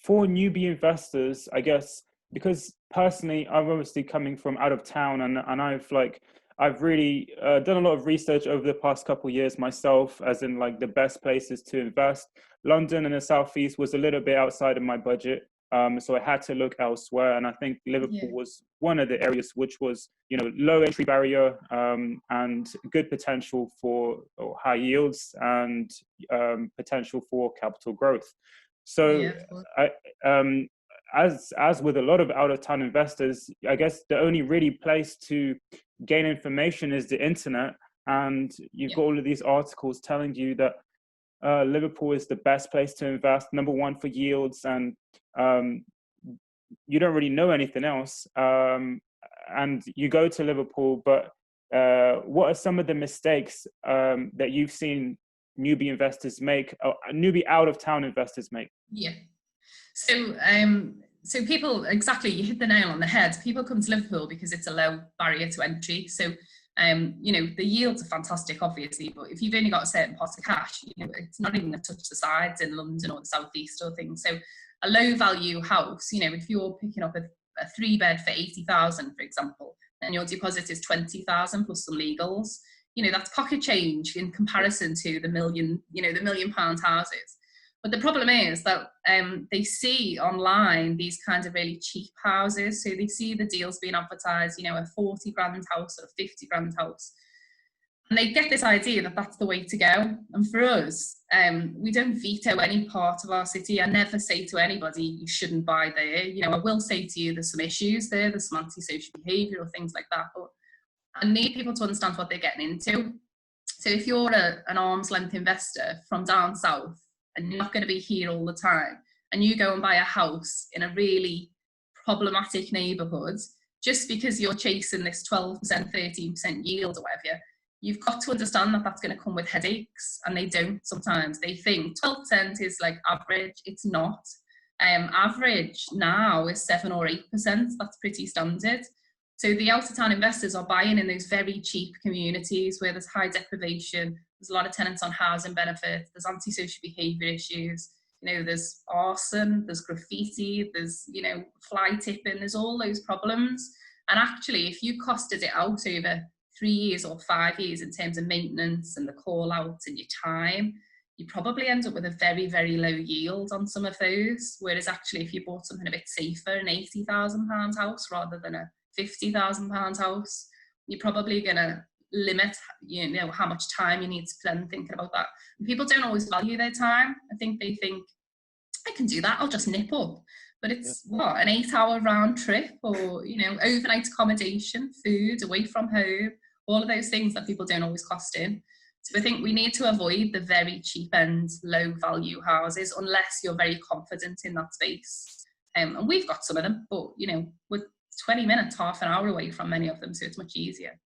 for newbie investors, I guess, because personally, I'm obviously coming from out of town, and I've really done a lot of research over the past couple of years myself, as in like the best places to invest. London and the Southeast was a little bit outside of my budget. So I had to look elsewhere, and I think Liverpool was one of the areas which was, low entry barrier, and good potential for high yields, and potential for capital growth. So as with a lot of out of town investors, I guess the only really place to gain information is the internet, and you've got all of these articles telling you that Liverpool is the best place to invest, number one for yields, and you don't really know anything else. And you go to Liverpool, but what are some of the mistakes that you've seen newbie investors make, newbie out of town investors make? Yeah. So people, exactly, you hit the nail on the head. People come to Liverpool because it's a low barrier to entry. So the yields are fantastic, obviously, but if you've only got a certain pot of cash, it's not even going to touch the sides in London or the southeast or things. So a low value house, if you're picking up a 3-bed for 80,000, for example, and your deposit is 20,000 plus some legals, that's pocket change in comparison to the £1 million houses. But the problem is that they see online these kinds of really cheap houses. So they see the deals being advertised, a 40 grand house or a 50 grand house. And they get this idea that that's the way to go. And for us, we don't veto any part of our city. I never say to anybody, you shouldn't buy there. I will say to you, there's some issues there, there's some antisocial behaviour or things like that. But I need people to understand what they're getting into. So if you're an arm's length investor from down south, and you're not going to be here all the time, and you go and buy a house in a really problematic neighbourhood, just because you're chasing this 12%, 13% yield or whatever, you've got to understand that that's going to come with headaches, and they don't sometimes. They think 12% is like average. It's not. Average now is 7 or 8%. That's pretty standard. So the out of town investors are buying in those very cheap communities where there's high deprivation, there's a lot of tenants on housing benefits, there's antisocial behaviour issues, there's arson, there's graffiti, there's, fly tipping, there's all those problems. And actually, if you costed it out over 3 years or 5 years in terms of maintenance and the call outs and your time, you probably end up with a very, very low yield on some of those. Whereas actually, if you bought something a bit safer, an £80,000 house rather than a £50,000 house, you're probably going to limit, how much time you need to spend thinking about that. And people don't always value their time. I think they think, I can do that, I'll just nip up. But it's an 8-hour round trip, or, overnight accommodation, food, away from home, all of those things that people don't always cost in. So I think we need to avoid the very cheap end, low value houses, unless you're very confident in that space. And we've got some of them, but, we're 20 minutes, half an hour away from many of them, so it's much easier.